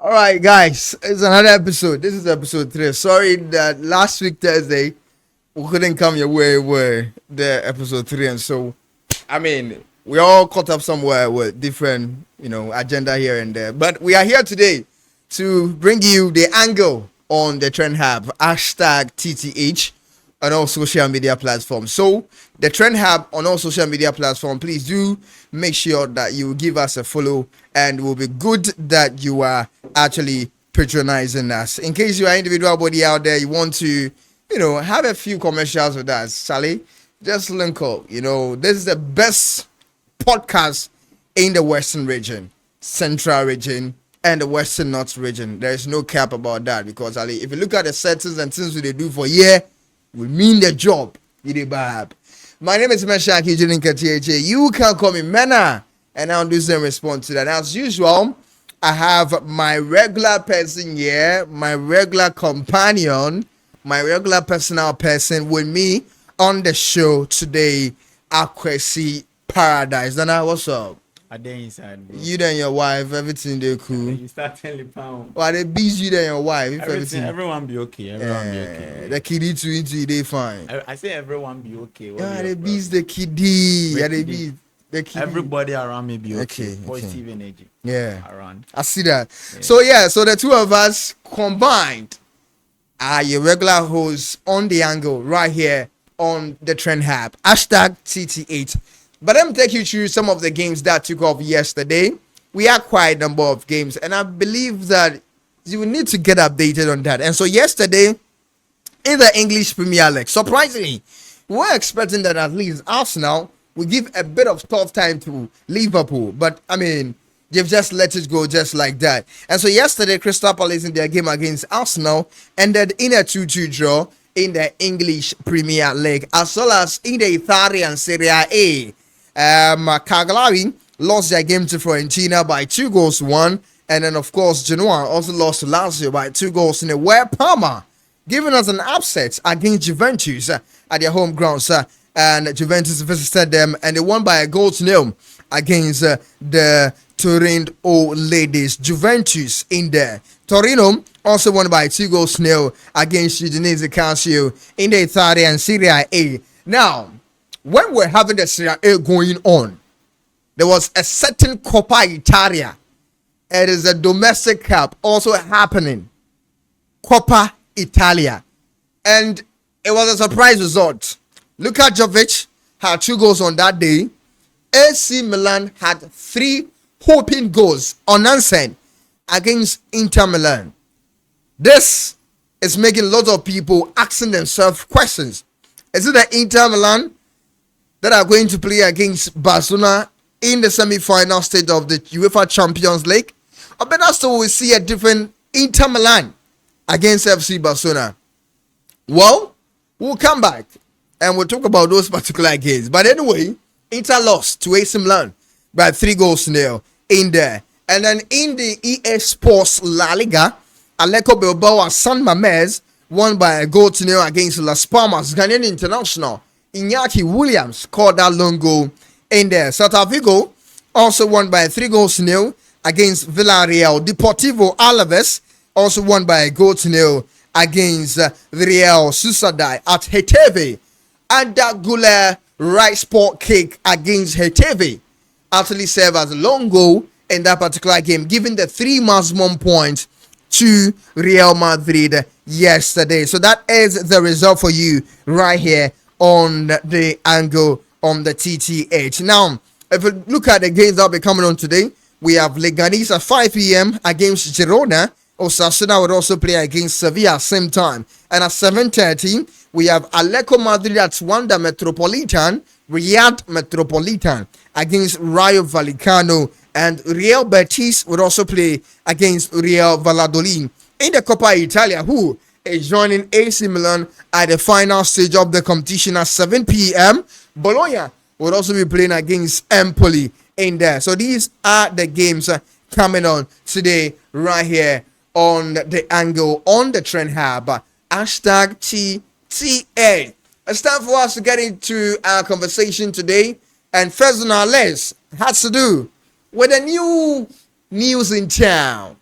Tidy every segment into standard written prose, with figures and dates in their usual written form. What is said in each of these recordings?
All right, guys, it's another episode. This is episode 3. Sorry that last week Thursday we couldn't come your way where the episode 3, and so we all caught up somewhere with different agenda here and there. But we are here today to bring you the angle on the Trend Hub hashtag TTH on all social media platforms. So the Trend Hub on all social media platforms, please do make sure that you give us a follow, and it will be good that you are actually patronizing us. In case you are individual body out there, you want to, have a few commercials with us, Sally, just link up. This is the best podcast in the Western region, Central region, and the Western North region. There is no cap about that because, Ali, if you look at the settings and things we they do for year, we mean the job. My name is Meshaki Jininka THA. You can call me Mena, and I'll do some response to that. As usual, I have my regular person here, my regular companion, my regular personal person with me on the show today, Akwesi Paradise. Nana, what's up? I dey inside, bro. You and your wife, everything they cool. You start telling pound. Well, they busy you and your wife. If Everyone be okay. Everyone be okay. The kiddie to into they fine. I say everyone be okay. Yeah, they busy the kiddie. Yeah, they be the kiddie. Everybody around me be okay. Okay. Positive energy. Yeah. Around. I see that. Yeah. So the two of us combined are your regular hosts on the angle right here on the Trend Hub. Hashtag TT8. But let me take you through some of the games that took off yesterday. We had quite a number of games, and I believe that you will need to get updated on that. And so yesterday, in the English Premier League, surprisingly, we were expecting that at least Arsenal would give a bit of tough time to Liverpool. But, they've just let it go just like that. And so yesterday, Crystal Palace in their game against Arsenal ended in a 2-2 draw in the English Premier League, as well as in the Italian Serie A. Cagliari lost their game to Fiorentina by 2-1, and then of course Genoa also lost to Lazio by 2-0 where Parma giving us an upset against Juventus at their home grounds, and Juventus visited them and they won by 1-0 against the Turin old ladies. Juventus in there. Torino also won by 2-0 against Udinese Calcio in the Italian Serie A. Now, when we're having the Serie A going on, there was a certain Coppa Italia. It is a domestic cup also happening. Coppa Italia. And it was a surprise result. Luka Jovic had 2 goals on that day. AC Milan had 3 hoping goals unanswered against Inter Milan. This is making lots of people asking themselves questions. Is it the Inter Milan that are going to play against Barcelona in the semi-final stage of the UEFA Champions League? Or better still, we see a different Inter Milan against FC Barcelona. Well, we'll come back and we'll talk about those particular games. But anyway, Inter lost to AC Milan by 3-0 in there. And then in the EA Sports La Liga, Atletico Bilbao and San Mamés won by 1-0 against Las Palmas. Ghanaian international Iñaki Williams scored that long goal in there. Celta Vigo also won by 3-0 against Villarreal. Deportivo Alaves also won by 1-0 against Real Sociedad at Getafe. Arda Güler right sport kick against Getafe actually served as a long goal in that particular game, giving the 3 maximum points to Real Madrid yesterday. So that is the result for you right here on the angle on the TTH. Now, if you look at the games that will be coming on today, we have Leganés at 5 p.m. against Girona. Osasuna would also play against Sevilla at same time. And at 7:30, we have Atletico Madrid at Wanda Metropolitan, Riyadh Metropolitan against Rayo Vallecano, and Real Betis would also play against Real Valladolid. In the Coppa Italia, who is joining AC Milan at the final stage of the competition at 7 p.m. Bologna would also be playing against Empoli in there. So these are the games coming on today right here on the angle on the Trend Hub. Hashtag TTA. It's time for us to get into our conversation today. And first on our list has to do with the new news in town.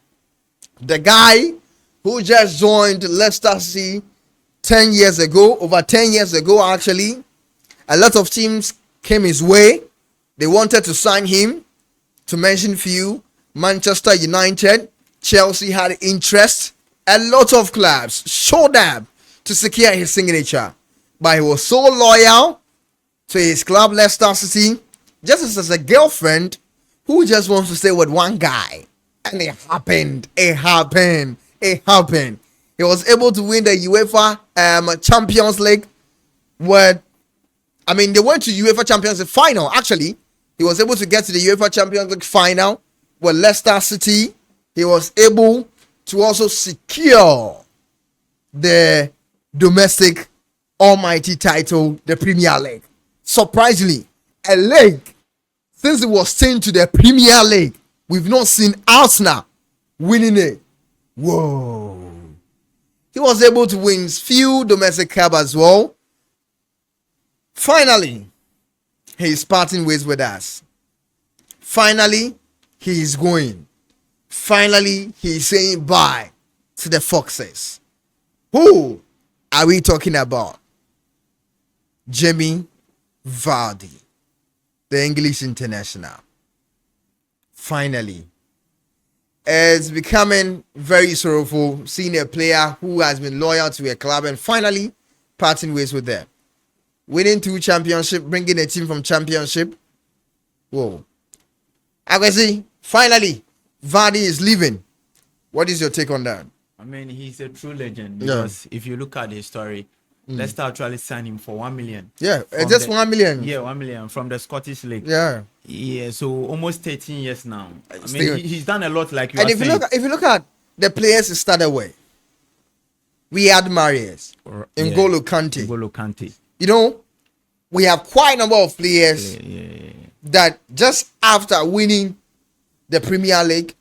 The guy who just joined Leicester City 10 years ago, over 10 years ago actually. A lot of teams came his way. They wanted to sign him. To mention few, Manchester United, Chelsea had interest. A lot of clubs showed up to secure his signature. But he was so loyal to his club, Leicester City, just as a girlfriend who just wants to stay with one guy. And it happened. It happened. It happened. He was able to win the UEFA Champions League. They went to UEFA Champions League final. Actually, he was able to get to the UEFA Champions League final with Leicester City. He was able to also secure the domestic almighty title, the Premier League. Surprisingly, a league, since it was sent to the Premier League, we've not seen Arsenal winning it. Whoa. He was able to win few domestic cup as well. Finally, he's parting ways with us. Finally, he is going. Finally, he's saying bye to the Foxes. Who are we talking about? Jamie Vardy, the English international. Finally, it's becoming very sorrowful seeing a player who has been loyal to a club and finally parting ways with them. Winning 2 championships, bringing a team from championship. Whoa. I can see, finally, Vardy is leaving. What is your take on that? I mean, he's a true legend because if you look at his story, Leicester actually signed him for 1 million. Yeah, just 1 million. Yeah, 1 million from the Scottish League. Yeah. Yeah, so almost 13 years now. I mean, he's done a lot, like you and are if saying. if you look at the players he started with, we had Marius, N'Golo Kante. N'Golo Kante. You know, we have quite a number of players that just after winning the Premier League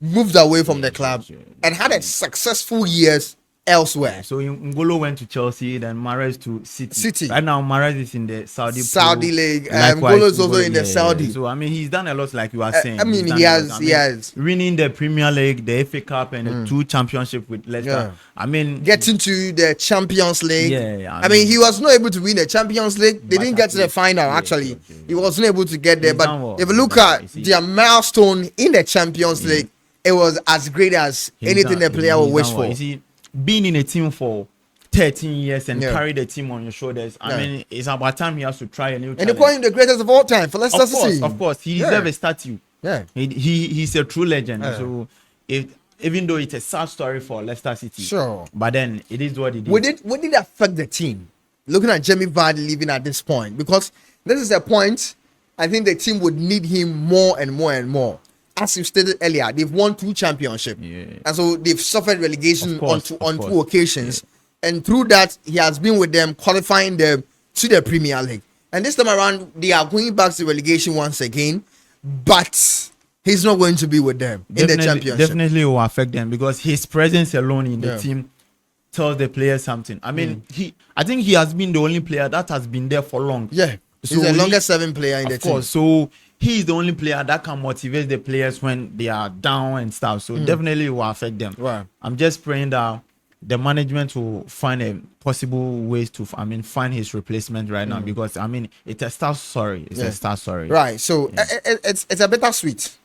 moved away from the club and had a successful years elsewhere. So N'Golo went to Chelsea, then Mahrez to City. Right Right now, Mahrez is in the Saudi League. N'Golo is also in the Saudi. So I mean, he's done a lot, like you are saying. He has winning the Premier League, the FA Cup, and the 2 championships with Leicester. Yeah. I mean, getting to the Champions League. I mean, he was not able to win the Champions League. They didn't get to the final. Actually, he wasn't able to get there. But if you look at their milestone in the Champions League, it was as great as anything the player would wish for. You see, being in a team for 13 years and carry the team on your shoulders. I mean, it's about time he has to try a new challenge. And they call him the greatest of all time for Leicester City. Of course, he deserves a statue. Yeah, he's a true legend. So, even though it's a sad story for Leicester City, sure, but then it is what it is. Would it affect the team? Looking at Jamie Vardy leaving at this point, because this is a point I think the team would need him more and more and more. As you stated earlier, they've won 2 championships, and so they've suffered relegation on 2 occasions. And through that, he has been with them, qualifying them to the Premier League. And this time around, they are going back to relegation once again, but he's not going to be with them in the championship. Definitely will affect them because his presence alone in the team tells the players something. I mean, I think he has been the only player that has been there for long. Yeah, he's the longest serving player in the team. Of course, so he is the only player that can motivate the players when they are down and stuff. So definitely it will affect them. Right. I'm just praying that the management will find a possible ways to, find his replacement right now because, it's a star story. It's a star story. Right. So it's a bittersweet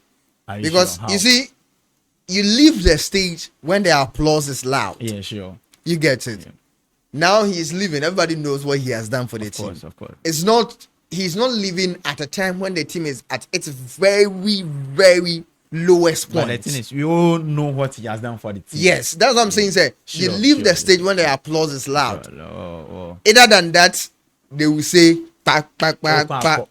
because you see, you leave the stage when the applause is loud. Yeah, sure. You get it. Yeah. Now he's leaving. Everybody knows what he has done for the team. Of course. He's not leaving at a time when the team is at its very, very lowest point. But the thing is, we all know what he has done for the team. Yes, that's what I'm saying, sir. You leave the stage when the applause is loud. Other than that, they will say,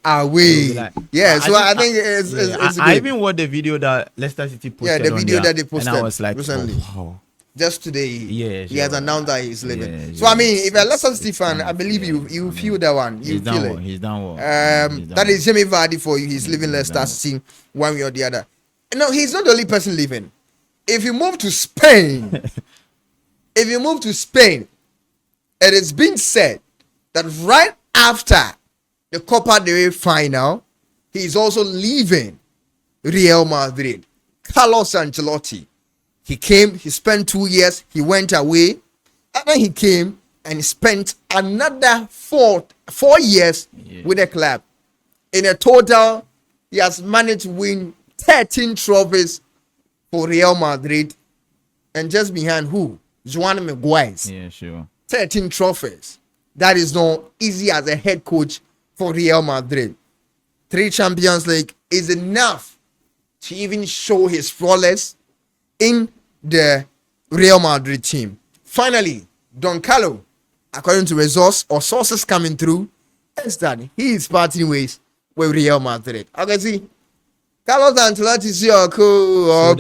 away. Like, so I think it's I even watched the video that Leicester City posted. Yeah, the video that they posted. And I was like, recently. Wow. Just today, he has announced that he's leaving. So if a Leicester City fan, I believe you feel that one. You feel it. He's done well. That is Jamie Vardy for you. He's leaving Leicester City one way or the other. No, he's not the only person leaving. If you move to Spain, it has been said that right after the Copa del Rey final, he's also leaving Real Madrid. Carlos Ancelotti. He came, he spent 2 years, he went away, and then he came and he spent another 4 years with the club. In a total, he has managed to win 13 trophies for Real Madrid, and just behind who? Juan Miguez. Yeah, sure. 13 trophies. That is not easy as a head coach for Real Madrid. 3 Champions League is enough to even show his flawless in the Real Madrid team. Finally, Don Carlo, according to results or sources coming through, is that he is parting ways with Real Madrid. Okay, see, Carlos Ancelotti is your cool.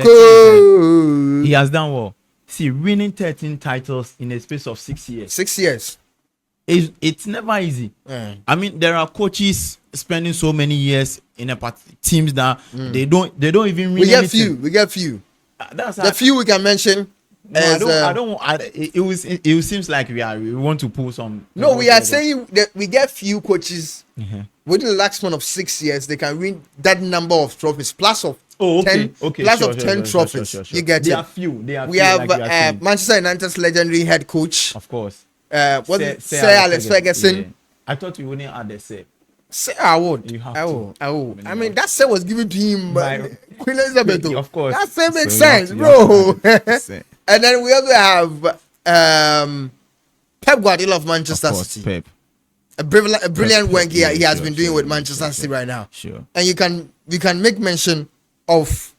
He has done well. See, winning 13 titles in a space of 6 years. 6 years. It's never easy. I mean, there are coaches spending so many years in teams that they don't even win anything. We get few. That's the few we can mention. No, it seems like we want to pull some. No, we are saying that we get few coaches within the last one of 6 years. They can win that number of trophies plus of 10 trophies. Sure. You get they it. Are few. We have Manchester United's legendary head coach, of course. Sir Alex Ferguson. Yeah. I thought you wouldn't add the Sir. I would. You have I to. would. I mean, that Sir was given to him by Queen Elizabeth. Of course. That Sir makes sense, bro. And then we also have Pep Guardiola of Manchester City. Pep. A brilliant work he has been doing with Manchester City right now. Sure. And you can make mention of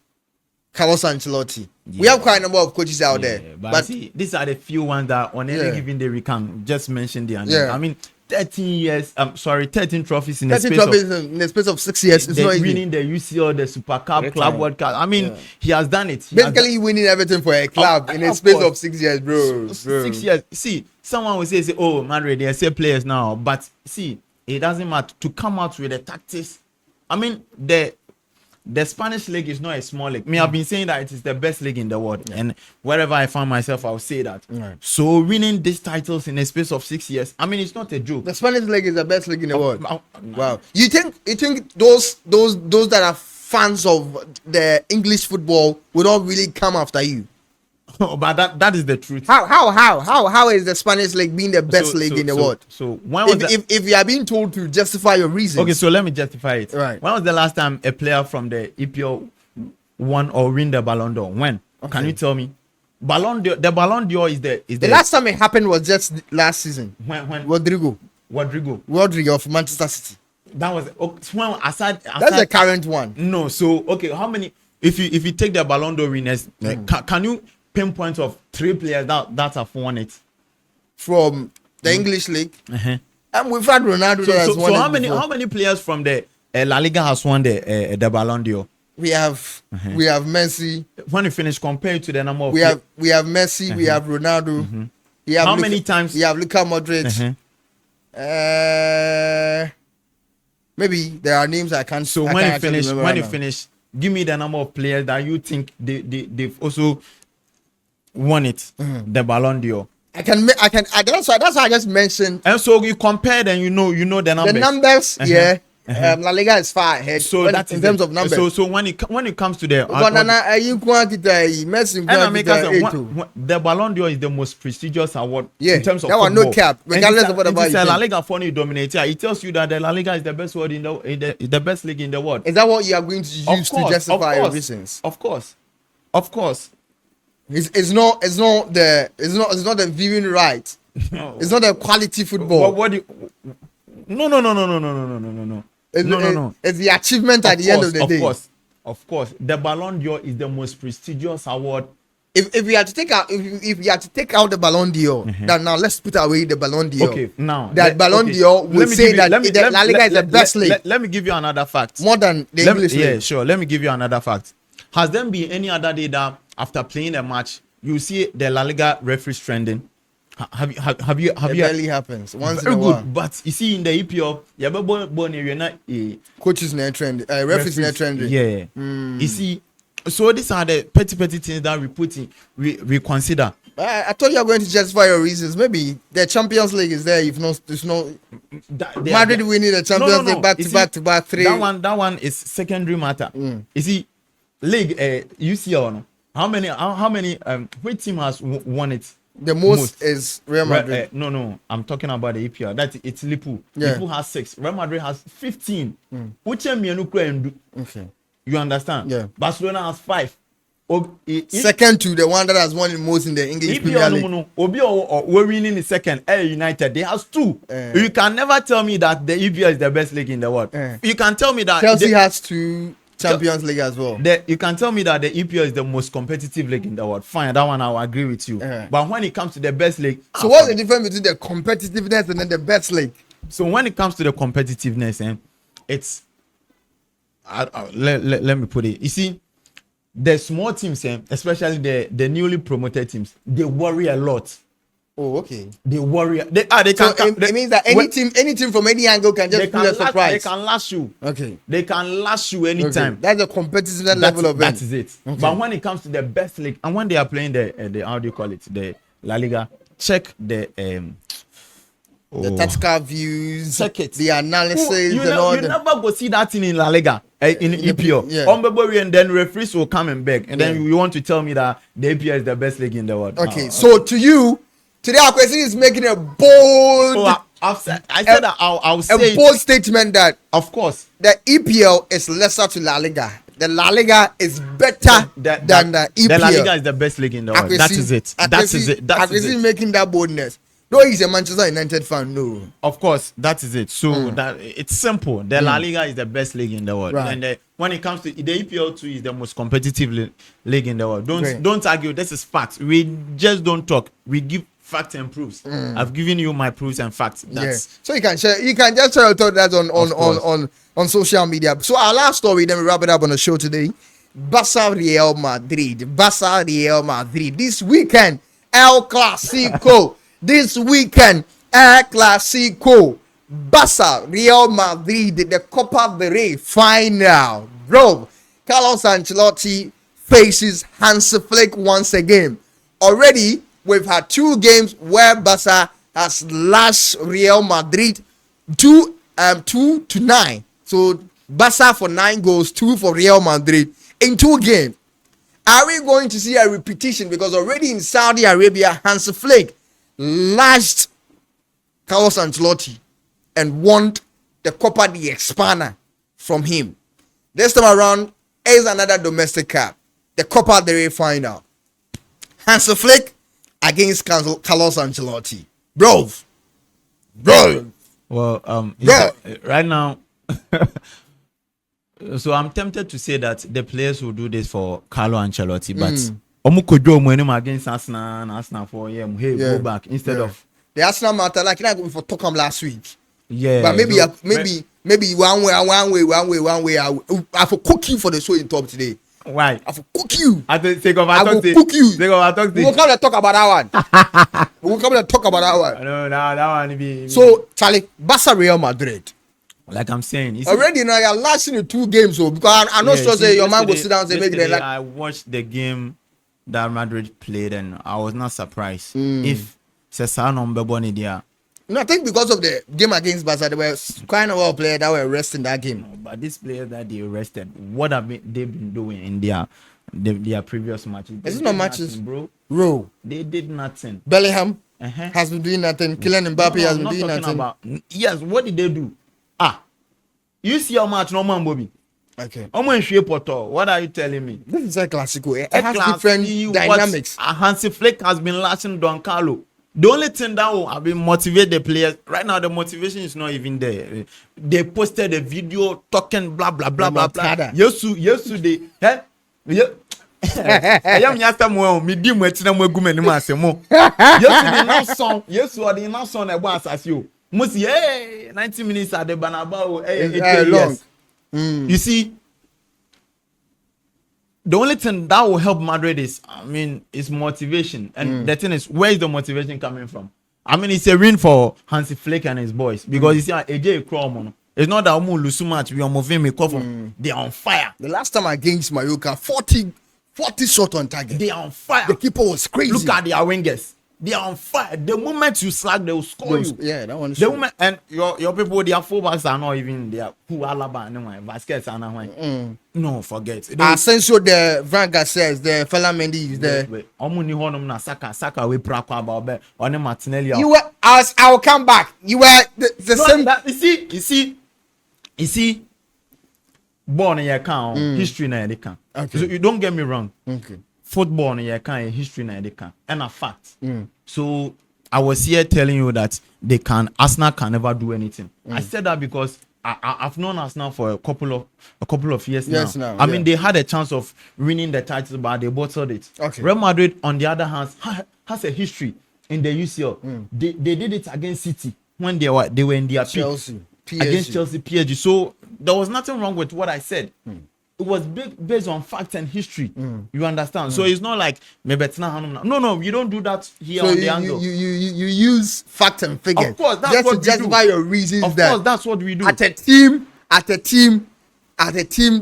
Carlos Ancelotti. We have quite a number of coaches out there. But see, these are the few ones that on any given day we can just mention their name. I mean, 13 trophies in the space of 6 years. It's not winning the UCL, the Super Cup, Club World Cup. I mean, he has done it. Basically, winning everything for a club in a space of 6 years, bro. 6 years. See, someone will say, oh, Madrid, they are say players now. But see, it doesn't matter to come out with the tactics. I mean, the Spanish league is not a small league. I've been saying that it is the best league in the world. And wherever I find myself, I'll say that. So winning these titles in a space of 6 years, I mean, it's not a joke. The Spanish league is the best league in the world. Wow. You think those that are fans of the English football would not really come after you? But that is the truth. How is the Spanish league being the best league in the world? So when was if you are being told to justify your reasons. Okay, so let me justify it. Right. When was the last time a player from the EPL won or win the Ballon d'Or? When? Okay. Can you tell me? The Ballon d'Or is the last time it happened was just last season. When Rodrigo of Manchester City. That was when aside that's the current one. No, so okay, how many if you take the Ballon d'Or winners, can you pinpoint of 3 players that have won it from the English league? And we've had Ronaldo. So how many players from the La Liga has won the Ballon d'Or? We have Messi. When you finish, compare it to the number of we have Messi. We have Ronaldo. How many times? We have Luka Modric. Maybe there are names I can't. So when you finish, give me the number of players that you think they've also won it, the Ballon d'Or. That's why I just mentioned. And so you compare and you know the numbers. The numbers, La Liga is far ahead. So that's in terms of numbers. So when it comes to the the Ballon d'Or is the most prestigious award in terms of football. No cap, regardless of whatever you think. La Liga for you dominate. It tells you that the La Liga is the best word in the best league in the world. Is that what you are going to use to justify your reasons? Of course. It's not the viewing right. No. It's not a quality football. No. It's the achievement at the end of the day. Of course. The Ballon d'Or is the most prestigious award. If we had to take out the Ballon d'Or, then now let's put away the Ballon d'Or. Okay, now that Ballon d'Or will say that La Liga is the best league. Let me give you another fact. More than the English league. Yeah, sure. Let me give you another fact. Has there been any other day that after playing a match you see the La Liga referees trending? Have you? It barely happens once in a while. But you see in the EPL, you're not coaches not trending, referees not trending. Yeah. You see, so these are the petty things that we put in. We consider. I thought you were going to justify your reasons. Maybe the Champions League is there. If not, there's no. Madrid winning the Champions League back to back 3. That one is secondary matter. You see, league UCL. How many which team has won it? The most is Real Madrid. No, I'm talking about the EPL. It's Liverpool. Yeah. Liverpool has 6. Real Madrid has 15. Which okay. You understand? Yeah. Barcelona has 5. Second to the one that has won the most in the English Premier League. No. Obi or we're winning the second. United, they has 2. You can never tell me that the EPL is the best league in the world. You can tell me that Chelsea has 2 Champions League as well. You can tell me that the EPL is the most competitive league in the world. Fine, that one I'll agree with you. But when it comes to the best league, so what's the difference between the competitiveness and then the best league? So when it comes to the competitiveness, it's let me put it. You see, the small teams, especially the newly promoted teams, they worry a lot. Oh, okay. They worry. They so can. It means that any team from any angle can just pull a surprise. They can last you. Okay. They can last you anytime. Okay. That's the competitive level of it. That is it. Okay. But when it comes to the best league, and when they are playing the how do you call it, the Laliga, check the tactical views, check it, the analysis, you never go see that thing in La Liga, in EPL. Yeah. And then referees will come and beg, and then you want to tell me that the EPL is the best league in the world. Okay, so to you, today our question is making a bold. I said that I'll say a bold statement that of course the EPL is lesser to La Liga. The La Liga is better than the EPL. The La Liga is the best league in the world. That is it. That is it. That is it. Making that boldness. No, he's a Manchester United fan. No, of course, that is it. So that it's simple. The La Liga is the best league in the world, right. And when it comes to the EPL too, is the most competitive league in the world. Don't argue. This is facts. We just don't talk. We give facts and proofs. I've given you my proofs and facts. So you can share. You can just share your thought that on social media. So our last story, then we wrap it up on the show today. Barca Real Madrid. This weekend, El Clasico. This weekend, El Clasico, Barca, Real Madrid, the Copa del Rey final. Bro, Carlos Ancelotti faces Hansi Flick once again. Already, we've had 2 games where Barca has lashed Real Madrid 2-9. So, Barca for 9 goals, 2 for Real Madrid in 2 games. Are we going to see a repetition? Because already in Saudi Arabia, Hansi Flick lashed Carlos Ancelotti and won the Copa de España from him. This time around is another domestic cup, the Copa del Rey final. Hansi Flick against Carlos Ancelotti. Bro. Well, right now, so I'm tempted to say that the players will do this for Carlo Ancelotti, but against Arsenal for go back instead of the Arsenal matter. Like I go for Tottenham last week. Yeah, but maybe one way. I for cook you for the show in top today. Why? I for cook you. I will cook you. We will come to talk about that one. No, that one be. So Charlie, Barca Real Madrid. Like I'm saying, already now you're lashing the 2 games, so because I'm not sure say your man will sit down and say make it like. I watched the game that Madrid played and I was not surprised if Cesar Mbeboni there. No, I think because of the game against Barca, there were quite a lot of players that were resting that game. No, but these players that they rested, what have they been doing in their previous matches? Is it not matches, bro? They did nothing. Bellingham has been doing nothing. Kylian Mbappe has been doing nothing. Yes, what did they do? You see how much no man, Bobby. Okay. What are you telling me? This is a Clasico. It has different dynamics. Hansi Flick has been lashing Don Carlo. The only thing that will have been motivate the players right now, the motivation is not even there. They posted a video talking blah blah blah blah blah. Yes, they. I am yasta mo me di mo etina mo egu mani ma asemo. Yes, the now song e gba asasio. Mo si 90 minutes at the Banabao. Yes. You see, the only thing that will help Madrid is motivation. And the thing is, where is the motivation coming from? It's a win for Hansi Flick and his boys. Because you see, AJ Kromo, it's not that we lose so much. We are moving me from. They are on fire. The last time against Mallorca, 40 shot on target. They are on fire. The keeper was crazy. Look at their wingers. They are on fire. The moment you slack, they will score you. Yeah, that one is The true. moment and your people, their fullbacks are not even there. Who Alaba and Vasquez are not. No, forget. Asensio, the Vanga says the fella Mendy is there. Omuni honum na Saka we prakwa about on Martinelli. You were as I will come back. You were the same. That, you see, born in your account, history na your account. Okay. So you don't get me wrong. Okay. Football in your account, history na your account, and a fact. So I was here telling you that Arsenal can never do anything. I said that because I've known Arsenal for a couple of years now. I mean, they had a chance of winning the title, but they bottled it. Okay. Real Madrid, on the other hand, has a history in the UCL. They did it against City when they were in their Chelsea, peak against Chelsea, PSG. So there was nothing wrong with what I said. It was based on facts and history. You understand? So it's not like maybe it's not. No, you don't do that here on the angle. You use facts and figures. Of course, that's just what to we justify do. your reasons. Of course, that's what we do. At a team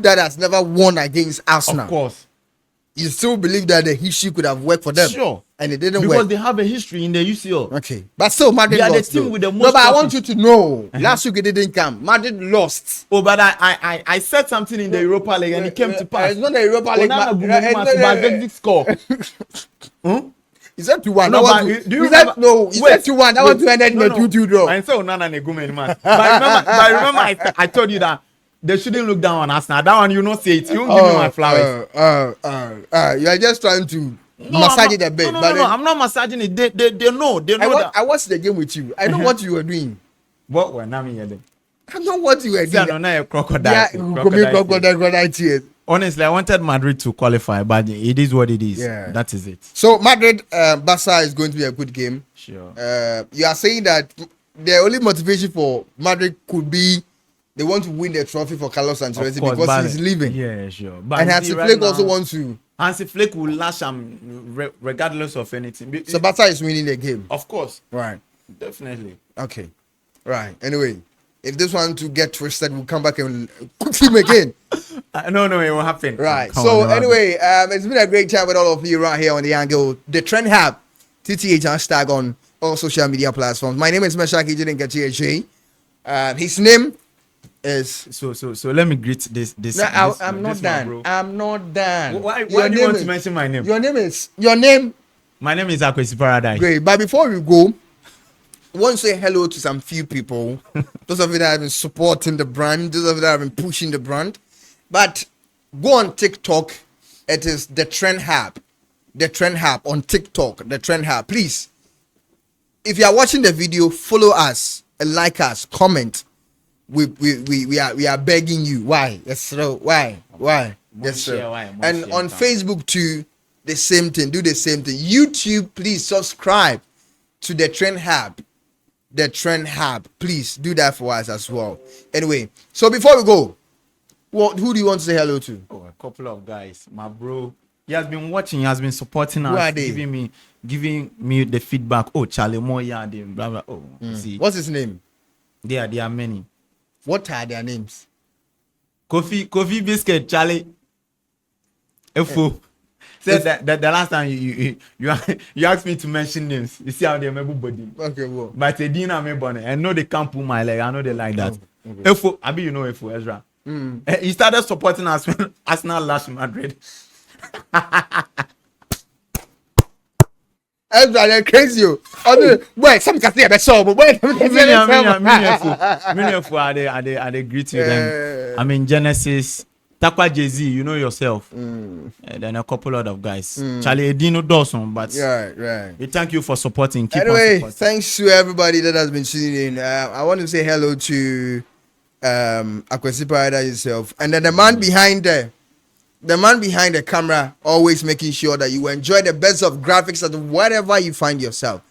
that has never won against Arsenal. Of course. You still believe that the history could have worked for them. Sure. And it didn't because work. they have a history in the UCL. Okay. But still, Madrid They are the lost. team with the most No, but I want trophies. you to know, last week it didn't come. Madrid lost. Oh, but I said something in the Europa League and it came to pass. It's not the Europa League. But score. He said 2-1. No, That but was- do you he said remember- no. He said 2-1. That was 200 in a 2-2 draw. I said Onana Negumen, man. But remember I told you that they shouldn't look down on Arsenal. That one you not say it. You don't give me my flowers. You are just trying to No, massage I'm it a bit. No, but then- I'm not massaging it. They know. They know that. I watched the game with you. I know what you were doing. What were Nami here? I know what you were See, I doing. don't know a crocodile. Yeah, Crocodile. crocodile tears. Honestly, I wanted Madrid to qualify, but it is what it is. Yeah. That is it. So Madrid, Barca is going to be a good game. Sure. You are saying that the only motivation for Madrid could be they want to win the trophy for Carlos Ancelotti because he's leaving. Yeah, sure. But And you Hansi see, Flick right also now, wants to. Hansi Flick will lash him regardless of anything. So Barca is winning the game. Of course. Right. Definitely. Okay. Right. Anyway, if this one to get twisted, we'll come back and cook him again. No, it will happen. Right. Come So on, it will anyway, it's been a great time with all of you right here on the angle. The Trend Hub, TTH hashtag on all social media platforms. My name is Meshaki Jidenka. His name is. So let me greet this. No, I'm not this done. bro. I'm not done. Why Your do you want name to mention my name? Your name. My name is Akwesi Paradise. Great. But before we go, I want to say hello to some few people. Those of you that have been supporting the brand, those of you that have been pushing the brand. But go on TikTok. It is the Trend Hub. The Trend Hub on TikTok. The Trend Hub. Please, if you are watching the video, follow us and like us. Comment. We are begging you. Why? Yes, sir. Why? Yes, sir. And on Facebook too, the same thing. Do the same thing. YouTube, please subscribe to the Trend Hub. The Trend Hub. Please do that for us as well. Anyway, so before we go, who do you want to say hello to? Oh, a couple of guys. My bro, he has been watching. He has been supporting us. Who are they? Giving me the feedback. Oh, Charlie Moya, blah blah. Oh, see, What's his name? there are many. What are their names? Coffee biscuit, Charlie. Efo. Said that the last time you asked me to mention names. You see how they make body. Okay, well. But they didn't make bonnet. I know they can't pull my leg. I know they like that. Okay. Efo, I be you know Efo Ezra. He started supporting us when Arsenal lost Madrid. Ezra, they're crazy. Wait, some can say a better, but wait. Many Efo are they greet you them. I mean Genesis. Takwa Jay-Z, you know yourself. And then a couple other guys. Charlie Edino Dawson, but Right. we thank you for supporting. Keep on Anyway, supporting. thanks to everybody that has been tuning in. I want to say hello to Akwesi Paradise yourself. And then the man behind the camera, always making sure that you enjoy the best of graphics at wherever you find yourself.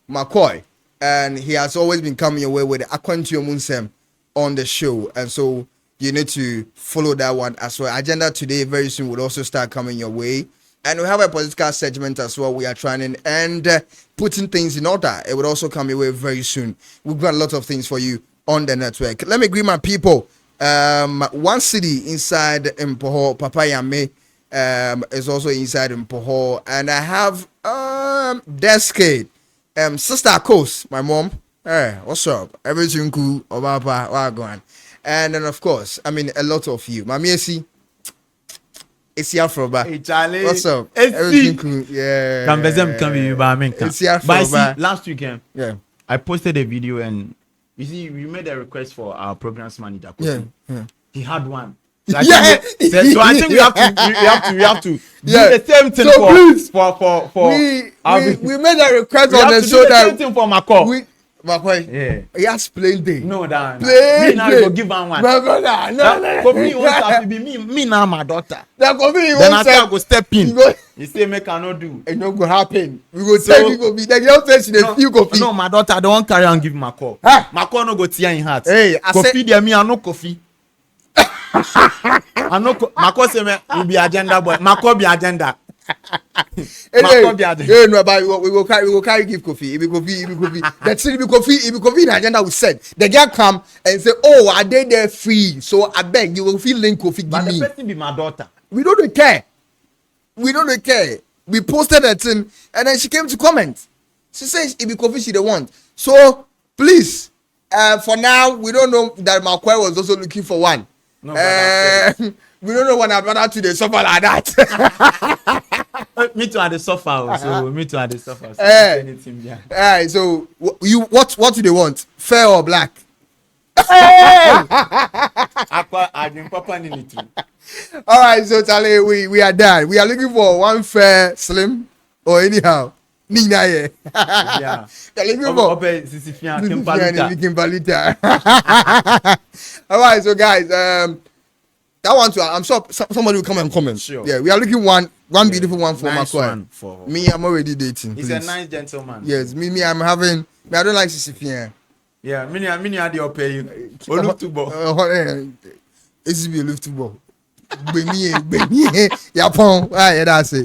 McCoy. And he has always been coming your way with the Aquantio Munsem on the show. And so you need to follow that one as well. Agenda today very soon will also start coming your way. And we have a political segment as well. We are trying and putting things in order. It will also come your way very soon. We've got a lot of things for you on the network. Let me greet my people. One city inside Mpoho, Papayame, is also inside Mpoho. And I have Descade. Sister Coast, my mom. Hey, what's up? Everything cool? Obapa, what going? And then of course, I mean a lot of you. Mami Esi, it's here for ba. Hey Charlie, What's up? Esi. Everything cool? Yeah. Come by me. It's here for But see, ba. last weekend, Yeah. I posted a video and you see, we made a request for our programs manager. Yeah. Kofi. He had one. Yeah. So I think we have to Yeah. do the same thing So please, for we made a request we on have the to show do the same that thing for Mako. Makoy, Yeah. he has plain day. No, that Plain me now day. go give one. My brother, no. For me, wants have to be me now my daughter. That Kofi, he Then won't after I say, go step in. he go, You say make I not do. it no go happen. We go So- tell you go be. The girl says she dey feel Kofi. No, my daughter don't carry and give Mako. Ah. Mako no go tear in heart. Hey, I Kofi said- there me I no Kofi. I know Mako say me we be agenda boy. Mako be agenda. Mako be agenda. Hey, no, but we go carry give Kofi. It be Kofi. That thing be Kofi in agenda we said. The girl come and say, oh, are they there free? So I beg you will feel link Kofi But give me. the person be my daughter. We don't care. We posted that thing and then she came to comment. She says it be Kofi she the want. So please, for now we don't know that Makwe was also looking for one. No, brother, We don't know when our brother to the suffer like that. Me too at the sofa. So me too at the sofa. So Eh. anything there. Alright, so what do they want? Fair or black? I didn't papa need it too. Alright, so Charlie, we are done. We are looking for one fair, slim, or anyhow. Nina, yeah. Yeah. They're looking for. Ope Sisifia Kimbalita. Alright, so guys, that one too. I'm sure somebody will come and comment. Sure. Yeah, we are looking one beautiful one for Nice Makoy. one for Me, I'm already dating. He's Please. a nice gentleman. Yes, me, I'm having. Me, I don't like Sisifia. Yeah, mini had the pay you. Olutubo. It's be a lift ball. Benny, Yapon. Ah, yeah, that's it.